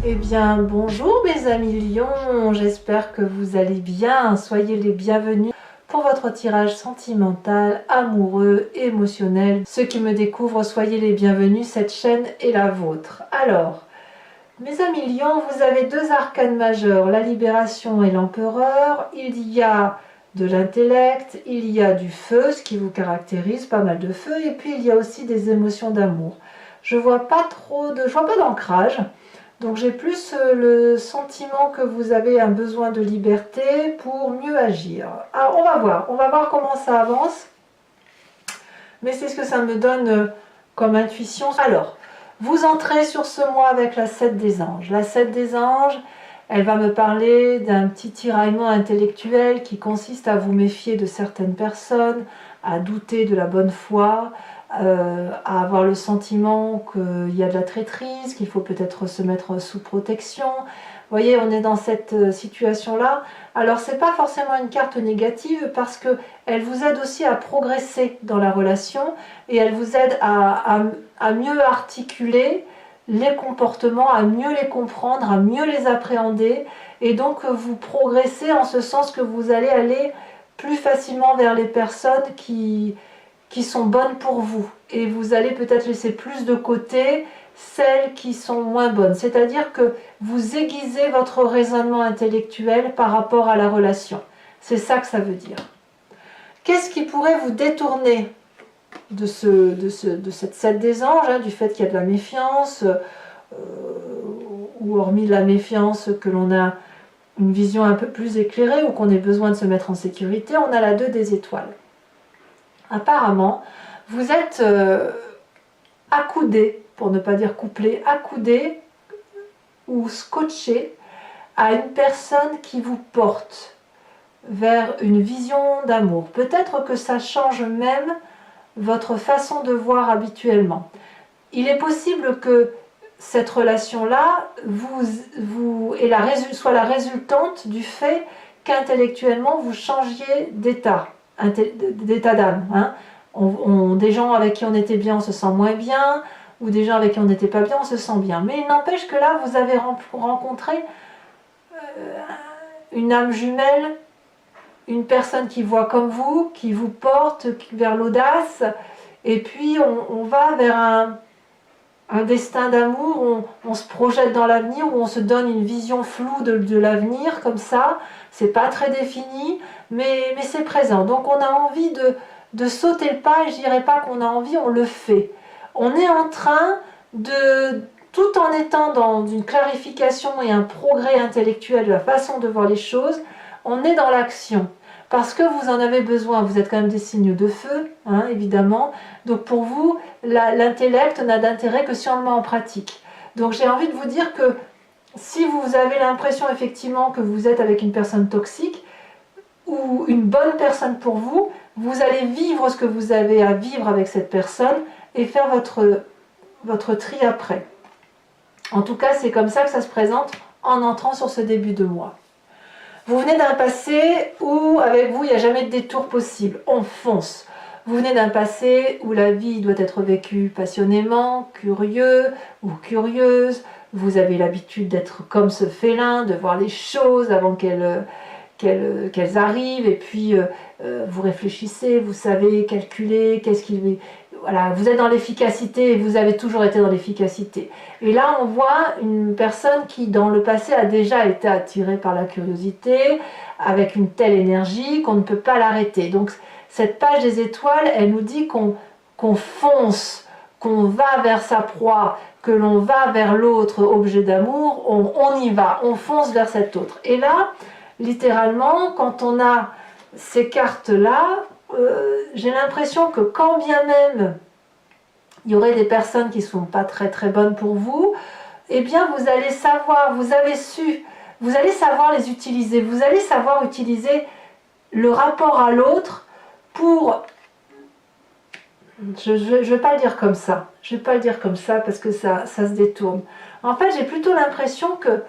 Eh bien, bonjour mes amis lions, j'espère que vous allez bien, soyez les bienvenus pour votre tirage sentimental, amoureux, émotionnel. Ceux qui me découvrent, soyez les bienvenus, cette chaîne est la vôtre. Alors, mes amis lions, vous avez deux arcanes majeurs, la libération et l'empereur. Il y a de l'intellect, il y a du feu, ce qui vous caractérise, pas mal de feu, et puis il y a aussi des émotions d'amour. Je vois pas d'ancrage. Donc j'ai plus le sentiment que vous avez un besoin de liberté pour mieux agir. Alors on va voir comment ça avance. Mais c'est ce que ça me donne comme intuition. Alors, vous entrez sur ce mois avec la 7 des anges. La 7 des anges, elle va me parler d'un petit tiraillement intellectuel qui consiste à vous méfier de certaines personnes, à douter de la bonne foi, à avoir le sentiment qu'il y a de la traîtrise, qu'il faut peut-être se mettre sous protection. Vous voyez, on est dans cette situation-là. Alors, ce n'est pas forcément une carte négative parce qu'elle vous aide aussi à progresser dans la relation et elle vous aide à mieux articuler les comportements, à mieux les comprendre, à mieux les appréhender. Et donc, vous progressez en ce sens que vous allez aller plus facilement vers les personnes qui sont bonnes pour vous. Et vous allez peut-être laisser plus de côté celles qui sont moins bonnes. C'est-à-dire que vous aiguisez votre raisonnement intellectuel par rapport à la relation. C'est ça que ça veut dire. Qu'est-ce qui pourrait vous détourner de cette 7 des anges, hein, du fait qu'il y a de la méfiance, ou hormis de la méfiance que l'on a une vision un peu plus éclairée ou qu'on ait besoin de se mettre en sécurité, on a la 2 des étoiles. Apparemment, vous êtes accoudé, pour ne pas dire couplé, accoudé ou scotché à une personne qui vous porte vers une vision d'amour. Peut-être que ça change même votre façon de voir habituellement. Il est possible que cette relation-là soit la résultante du fait qu'intellectuellement vous changiez d'état d'âme. Hein. Des gens avec qui on était bien, on se sent moins bien, ou des gens avec qui on n'était pas bien, on se sent bien. Mais il n'empêche que là, vous avez rencontré une âme jumelle, une personne qui voit comme vous, qui vous porte vers l'audace, et puis on va vers un destin d'amour, on se projette dans l'avenir, où on se donne une vision floue de l'avenir, comme ça, c'est pas très défini, mais c'est présent. Donc on a envie de sauter le pas, et je dirais pas qu'on a envie, on le fait. On est en train de, tout en étant dans une clarification et un progrès intellectuel de la façon de voir les choses, on est dans l'action. Parce que vous en avez besoin, vous êtes quand même des signes de feu, hein, évidemment. Donc pour vous, l'intellect n'a d'intérêt que si on le met en pratique. Donc j'ai envie de vous dire que si vous avez l'impression effectivement que vous êtes avec une personne toxique, ou une bonne personne pour vous, vous allez vivre ce que vous avez à vivre avec cette personne et faire votre tri après. En tout cas, c'est comme ça que ça se présente en entrant sur ce début de mois. Vous venez d'un passé où, avec vous, il n'y a jamais de détour possible. On fonce. Vous venez d'un passé où la vie doit être vécue passionnément, curieux ou curieuse. Vous avez l'habitude d'être comme ce félin, de voir les choses avant qu'elles arrivent. Et puis, vous réfléchissez, vous savez calculer, voilà, vous êtes dans l'efficacité et vous avez toujours été dans l'efficacité. Et là, on voit une personne qui, dans le passé, a déjà été attirée par la curiosité, avec une telle énergie qu'on ne peut pas l'arrêter. Donc, cette page des étoiles, elle nous dit qu'on fonce, qu'on va vers sa proie, que l'on va vers l'autre objet d'amour, on y va, on fonce vers cet autre. Et là, littéralement, quand on a ces cartes-là, j'ai l'impression que quand bien même il y aurait des personnes qui ne sont pas très très bonnes pour vous, eh bien vous allez savoir, vous allez savoir les utiliser, vous allez savoir utiliser le rapport à l'autre pour... Je ne vais pas le dire comme ça, je ne vais pas le dire comme ça parce que ça se détourne. En fait, j'ai plutôt l'impression que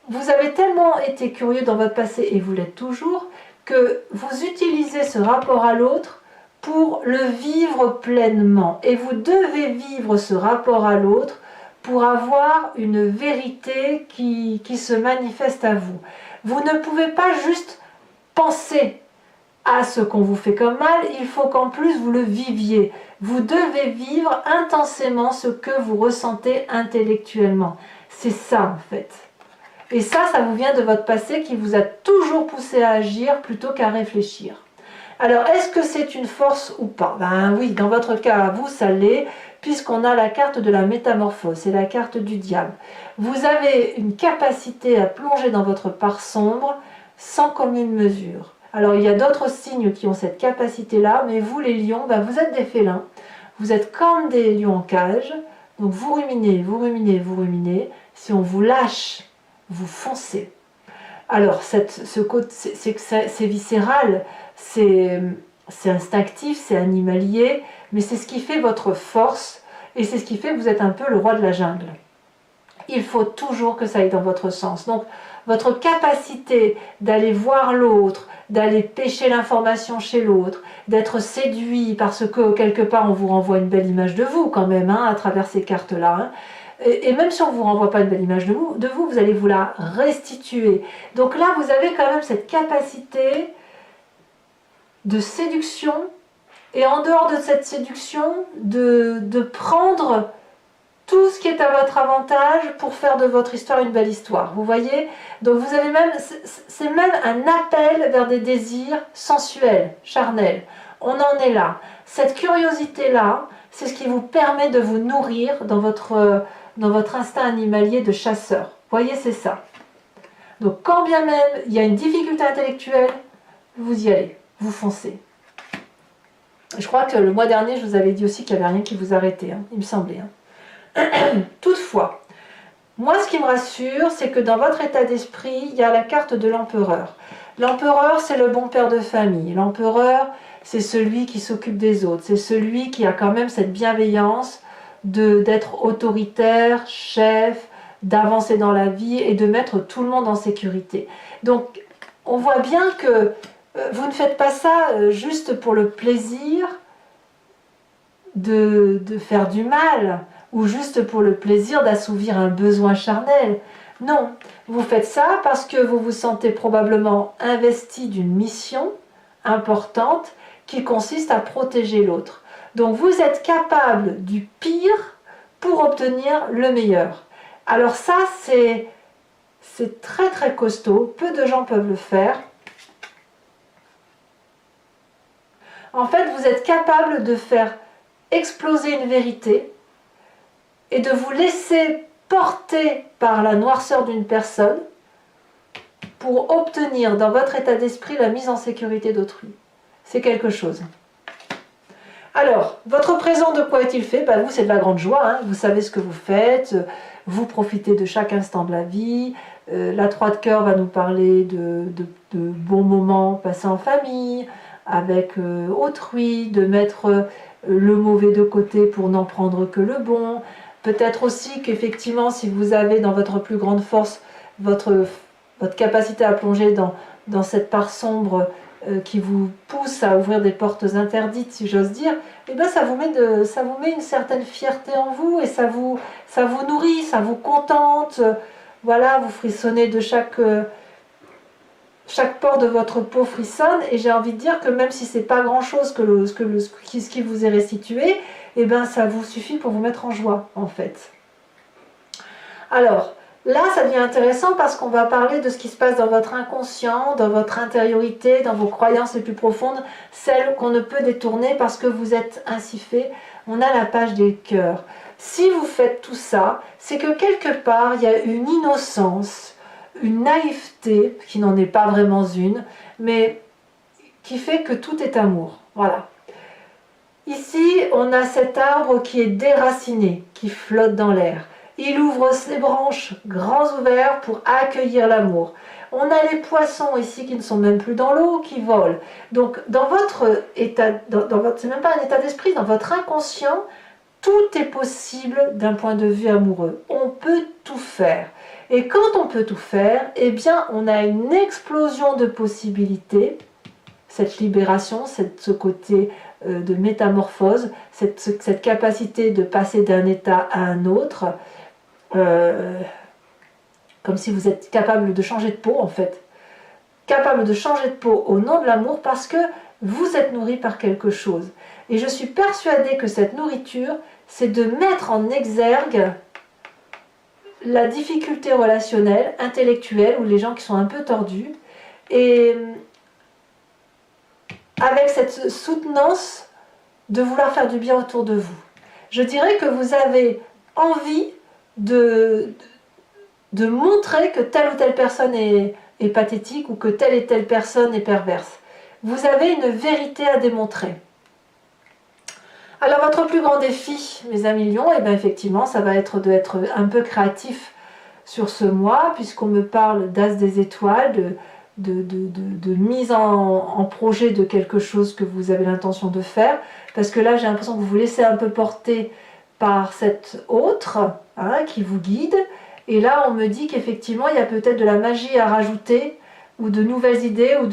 vous avez tellement été curieux dans votre passé, et vous l'êtes toujours, que vous utilisez ce rapport à l'autre pour le vivre pleinement. Et vous devez vivre ce rapport à l'autre pour avoir une vérité qui se manifeste à vous. Vous ne pouvez pas juste penser à ce qu'on vous fait comme mal, il faut qu'en plus vous le viviez. Vous devez vivre intensément ce que vous ressentez intellectuellement. C'est ça en fait. Et ça vous vient de votre passé qui vous a toujours poussé à agir plutôt qu'à réfléchir. Alors, est-ce que c'est une force ou pas? Ben oui, dans votre cas, à vous, ça l'est, puisqu'on a la carte de la métamorphose, c'est la carte du diable. Vous avez une capacité à plonger dans votre part sombre sans commune mesure. Alors, il y a d'autres signes qui ont cette capacité-là, mais vous, les lions, ben, vous êtes des félins. Vous êtes comme des lions en cage. Donc, vous ruminez, vous ruminez, vous ruminez. Si on vous lâche, vous foncez. Alors, c'est viscéral, c'est instinctif, c'est animalier, mais c'est ce qui fait votre force, et c'est ce qui fait que vous êtes un peu le roi de la jungle. Il faut toujours que ça aille dans votre sens. Donc, votre capacité d'aller voir l'autre, d'aller pêcher l'information chez l'autre, d'être séduit parce que quelque part on vous renvoie une belle image de vous quand même, à travers ces cartes-là. Et même si on ne vous renvoie pas une belle image de vous, vous allez vous la restituer. Donc là, vous avez quand même cette capacité de séduction, et en dehors de cette séduction, de prendre tout ce qui est à votre avantage pour faire de votre histoire une belle histoire. Vous voyez? Donc vous avez même, c'est même un appel vers des désirs sensuels, charnels. On en est là. Cette curiosité-là, c'est ce qui vous permet de vous nourrir dans votre instinct animalier de chasseur. Vous voyez, c'est ça. Donc quand bien même il y a une difficulté intellectuelle, vous y allez, vous foncez. Je crois que le mois dernier, je vous avais dit aussi qu'il n'y avait rien qui vous arrêtait, il me semblait. Toutefois, moi ce qui me rassure, c'est que dans votre état d'esprit, il y a la carte de l'empereur. L'empereur, c'est le bon père de famille. L'empereur, c'est celui qui s'occupe des autres. C'est celui qui a quand même cette bienveillance d'être autoritaire, chef, d'avancer dans la vie et de mettre tout le monde en sécurité. Donc, on voit bien que vous ne faites pas ça juste pour le plaisir de faire du mal, ou juste pour le plaisir d'assouvir un besoin charnel. Non, vous faites ça parce que vous vous sentez probablement investi d'une mission importante qui consiste à protéger l'autre. Donc vous êtes capable du pire pour obtenir le meilleur. Alors ça, c'est très très costaud, peu de gens peuvent le faire. En fait, vous êtes capable de faire exploser une vérité et de vous laisser porter par la noirceur d'une personne pour obtenir dans votre état d'esprit la mise en sécurité d'autrui. C'est quelque chose. Alors, votre présent, de quoi est-il fait? Vous, c'est de la grande joie, vous savez ce que vous faites, vous profitez de chaque instant de la vie. La 3 de cœur va nous parler de bons moments passés en famille, avec autrui, de mettre le mauvais de côté pour n'en prendre que le bon. Peut-être aussi qu'effectivement, si vous avez dans votre plus grande force votre capacité à plonger dans cette part sombre qui vous pousse à ouvrir des portes interdites, si j'ose dire, et bien ça vous met une certaine fierté en vous, et ça vous nourrit, ça vous contente. Voilà, vous frissonnez de chaque pore de votre peau frissonne, et j'ai envie de dire que même si c'est pas grand chose ce qui vous est restitué, et bien ça vous suffit pour vous mettre en joie en fait. Alors là ça devient intéressant parce qu'on va parler de ce qui se passe dans votre inconscient, dans votre intériorité, dans vos croyances les plus profondes, celles qu'on ne peut détourner parce que vous êtes ainsi fait. On a la page des cœurs. Si vous faites tout ça, c'est que quelque part il y a une innocence, une naïveté, qui n'en est pas vraiment une, mais qui fait que tout est amour. Voilà. Ici, on a cet arbre qui est déraciné, qui flotte dans l'air. Il ouvre ses branches grands ouverts pour accueillir l'amour. On a les poissons ici qui ne sont même plus dans l'eau, qui volent. Donc, dans votre état, c'est même pas un état d'esprit, dans votre inconscient, tout est possible d'un point de vue amoureux. On peut tout faire. Et quand on peut tout faire, eh bien, on a une explosion de possibilités, cette libération, ce côté de métamorphose, cette capacité de passer d'un état à un autre, comme si vous êtes capable de changer de peau en fait. Capable de changer de peau au nom de l'amour parce que vous êtes nourri par quelque chose. Et je suis persuadée que cette nourriture, c'est de mettre en exergue la difficulté relationnelle, intellectuelle, ou les gens qui sont un peu tordus, et avec cette soutenance de vouloir faire du bien autour de vous. Je dirais que vous avez envie de montrer que telle ou telle personne est pathétique ou que telle et telle personne est perverse. Vous avez une vérité à démontrer. Alors votre plus grand défi, mes amis lions, et bien effectivement, ça va être d'être un peu créatif sur ce mois, puisqu'on me parle d'as des étoiles, de mise en projet de quelque chose que vous avez l'intention de faire, parce que là j'ai l'impression que vous vous laissez un peu porter par cet autre qui vous guide, et là on me dit qu'effectivement il y a peut-être de la magie à rajouter, ou de nouvelles idées, ou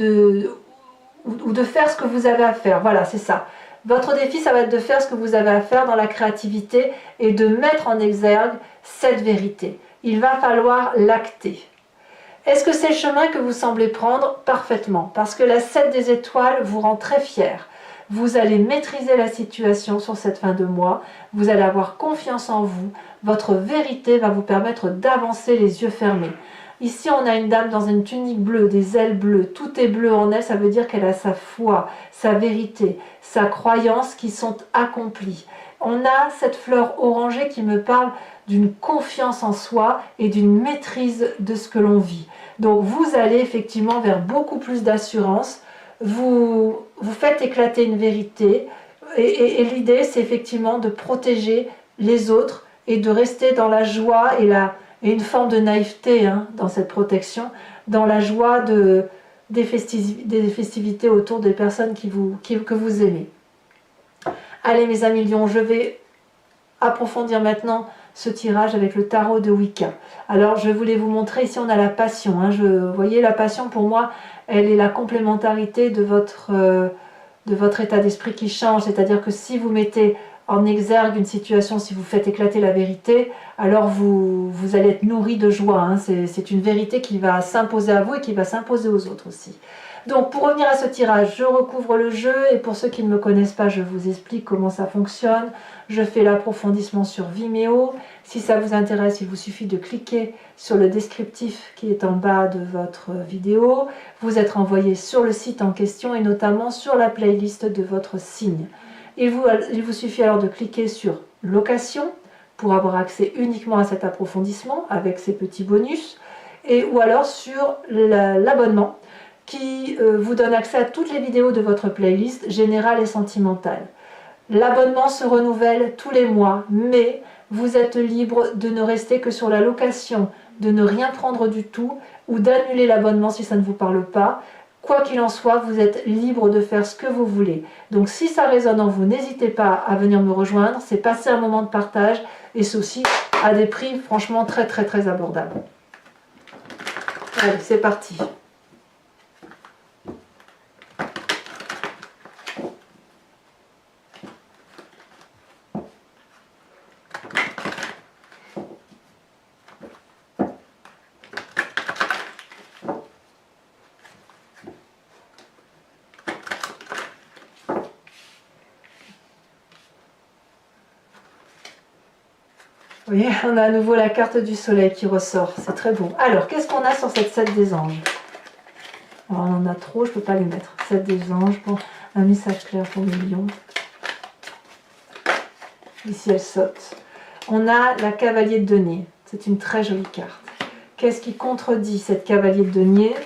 de faire ce que vous avez à faire. Voilà, c'est ça. Votre défi, ça va être de faire ce que vous avez à faire dans la créativité et de mettre en exergue cette vérité. Il va falloir l'acter. Est-ce que c'est le chemin que vous semblez prendre? Parfaitement, parce que la 7 des étoiles vous rend très fier. Vous allez maîtriser la situation sur cette fin de mois, vous allez avoir confiance en vous, votre vérité va vous permettre d'avancer les yeux fermés. Ici, on a une dame dans une tunique bleue, des ailes bleues, tout est bleu en elle, ça veut dire qu'elle a sa foi, sa vérité, sa croyance qui sont accomplies. On a cette fleur orangée qui me parle d'une confiance en soi et d'une maîtrise de ce que l'on vit. Donc vous allez effectivement vers beaucoup plus d'assurance, vous faites éclater une vérité et l'idée c'est effectivement de protéger les autres et de rester dans la joie et une forme de naïveté dans cette protection, dans la joie des festivités autour des personnes que vous aimez. Allez mes amis lions, je vais approfondir maintenant ce tirage avec le tarot de Wicca. Alors je voulais vous montrer, ici on a la passion. Vous voyez, la passion pour moi, elle est la complémentarité de votre état d'esprit qui change. C'est-à-dire que si vous mettez en exergue une situation, si vous faites éclater la vérité, alors vous allez être nourri de joie. C'est une vérité qui va s'imposer à vous et qui va s'imposer aux autres aussi. Donc pour revenir à ce tirage, je recouvre le jeu et pour ceux qui ne me connaissent pas, je vous explique comment ça fonctionne. Je fais l'approfondissement sur Vimeo. Si ça vous intéresse, il vous suffit de cliquer sur le descriptif qui est en bas de votre vidéo. Vous êtes envoyé sur le site en question et notamment sur la playlist de votre signe. Il vous suffit alors de cliquer sur location pour avoir accès uniquement à cet approfondissement avec ces petits bonus, ou alors sur l'abonnement qui vous donne accès à toutes les vidéos de votre playlist générale et sentimentale. L'abonnement se renouvelle tous les mois, mais vous êtes libre de ne rester que sur la location, de ne rien prendre du tout ou d'annuler l'abonnement si ça ne vous parle pas. Quoi qu'il en soit, vous êtes libre de faire ce que vous voulez. Donc si ça résonne en vous, n'hésitez pas à venir me rejoindre. C'est passer un moment de partage et ceci à des prix franchement très très très abordables. Allez, c'est parti. Vous voyez, on a à nouveau la carte du soleil qui ressort, c'est très beau. Alors, qu'est-ce qu'on a sur cette 7 des anges? Alors, on en a trop, je ne peux pas les mettre. 7 des anges, bon, un message clair pour les lions. Ici, elle saute. On a la cavalier de denier, c'est une très jolie carte. Qu'est-ce qui contredit cette cavalier de denier?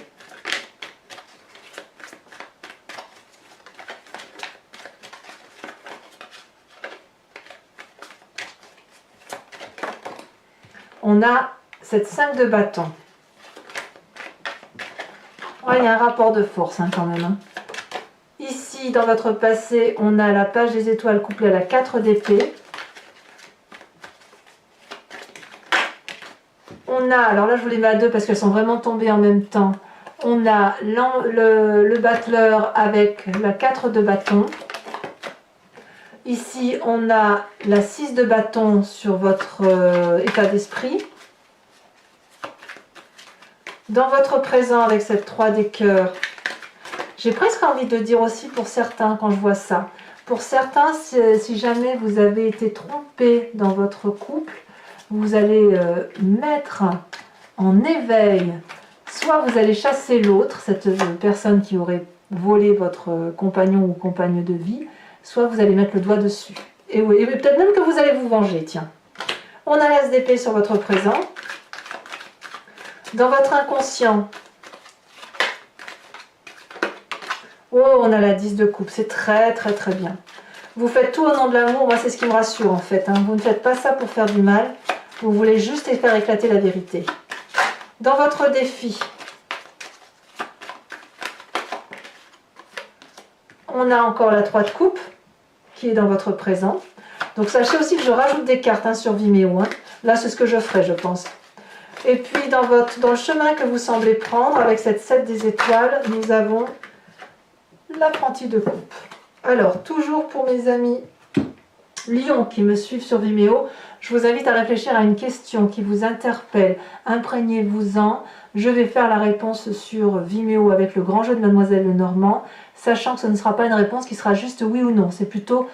On a cette 5 de bâton. Ouais, il y a un rapport de force quand même. Ici, dans votre passé, on a la page des étoiles couplée à la 4 d'épée. On a, alors là je vous les mets à deux parce qu'elles sont vraiment tombées en même temps. On a le battleur avec la 4 de bâton. Ici, on a la 6 de bâton sur votre état d'esprit. Dans votre présent, avec cette 3 des cœurs, j'ai presque envie de dire aussi pour certains, quand je vois ça, pour certains, si jamais vous avez été trompé dans votre couple, vous allez mettre en éveil, soit vous allez chasser l'autre, cette personne qui aurait volé votre compagnon ou compagne de vie, soit vous allez mettre le doigt dessus. Et oui, et peut-être même que vous allez vous venger, tiens. On a l'as d'épée sur votre présent. Dans votre inconscient, oh, on a la 10 de coupe, c'est très très très bien. Vous faites tout au nom de l'amour, moi c'est ce qui me rassure en fait. Hein. Vous ne faites pas ça pour faire du mal, vous voulez juste faire éclater la vérité. Dans votre défi, on a encore la 3 de coupe qui est dans votre présent. Donc sachez aussi que je rajoute des cartes sur Vimeo. Hein. Là c'est ce que je ferai je pense. Et puis dans le chemin que vous semblez prendre, avec cette 7 des étoiles, nous avons l'apprenti de coupe. Alors, toujours pour mes amis Lions qui me suivent sur Vimeo, je vous invite à réfléchir à une question qui vous interpelle. Imprégnez-vous-en. Je vais faire la réponse sur Vimeo avec le grand jeu de Mademoiselle Lenormand, sachant que ce ne sera pas une réponse qui sera juste oui ou non. C'est plutôt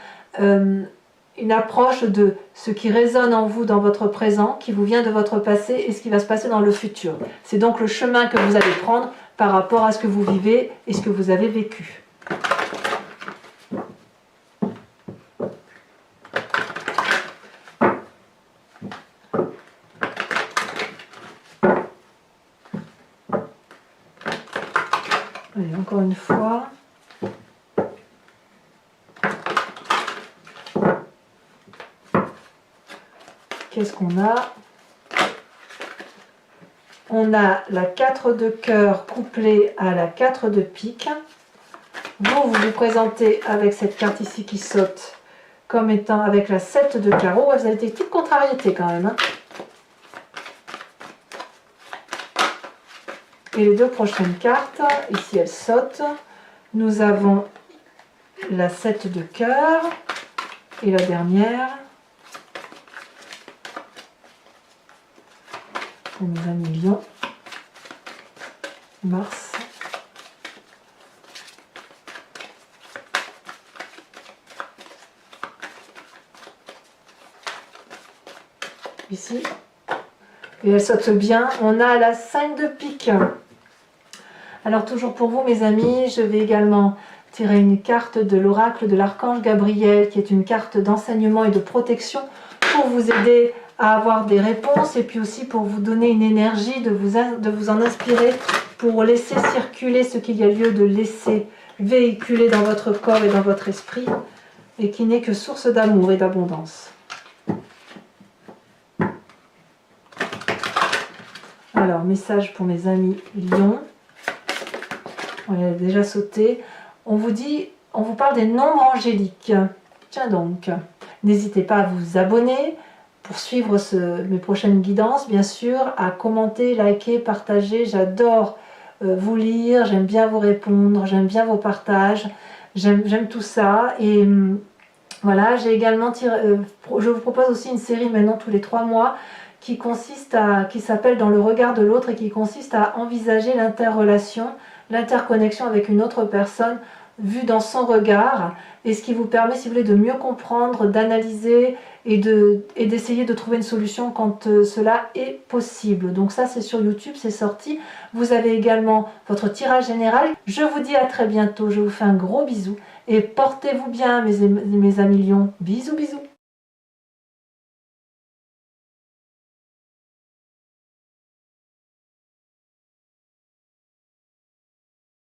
une approche de ce qui résonne en vous dans votre présent, qui vous vient de votre passé et ce qui va se passer dans le futur. C'est donc le chemin que vous allez prendre par rapport à ce que vous vivez et ce que vous avez vécu. Allez, encore une fois. Qu'est-ce qu'on a? On a la 4 de cœur couplée à la 4 de pique. Vous vous présentez avec cette carte ici qui saute comme étant avec la 7 de carreau. Vous avez des petites contrariétés quand même. Hein. Et les deux prochaines cartes, ici elles sautent. Nous avons la 7 de cœur et la dernière. Pour mes amis Lions, Mars. Ici. Et elle saute bien. On a la 5 de pique. Alors toujours pour vous mes amis, je vais également tirer une carte de l'oracle de l'archange Gabriel, qui est une carte d'enseignement et de protection pour vous aider à avoir des réponses et puis aussi pour vous donner une énergie, de vous en inspirer pour laisser circuler ce qu'il y a lieu de laisser véhiculer dans votre corps et dans votre esprit et qui n'est que source d'amour et d'abondance. Alors, message pour mes amis Lions. On a déjà sauté. On vous parle des nombres angéliques. Tiens donc, n'hésitez pas à vous abonner pour suivre mes prochaines guidances, bien sûr, à commenter, liker, partager. J'adore vous lire, j'aime bien vous répondre, j'aime bien vos partages, j'aime tout ça. Et voilà, j'ai également je vous propose aussi une série maintenant tous les 3 mois qui s'appelle Dans le regard de l'autre et qui consiste à envisager l'interrelation, l'interconnexion avec une autre personne vue dans son regard, et ce qui vous permet, si vous voulez, de mieux comprendre, d'analyser et d'essayer de trouver une solution quand cela est possible. Donc ça, c'est sur YouTube, c'est sorti. Vous avez également votre tirage général. Je vous dis à très bientôt, je vous fais un gros bisou et portez-vous bien mes amis Lions. Bisous, bisous.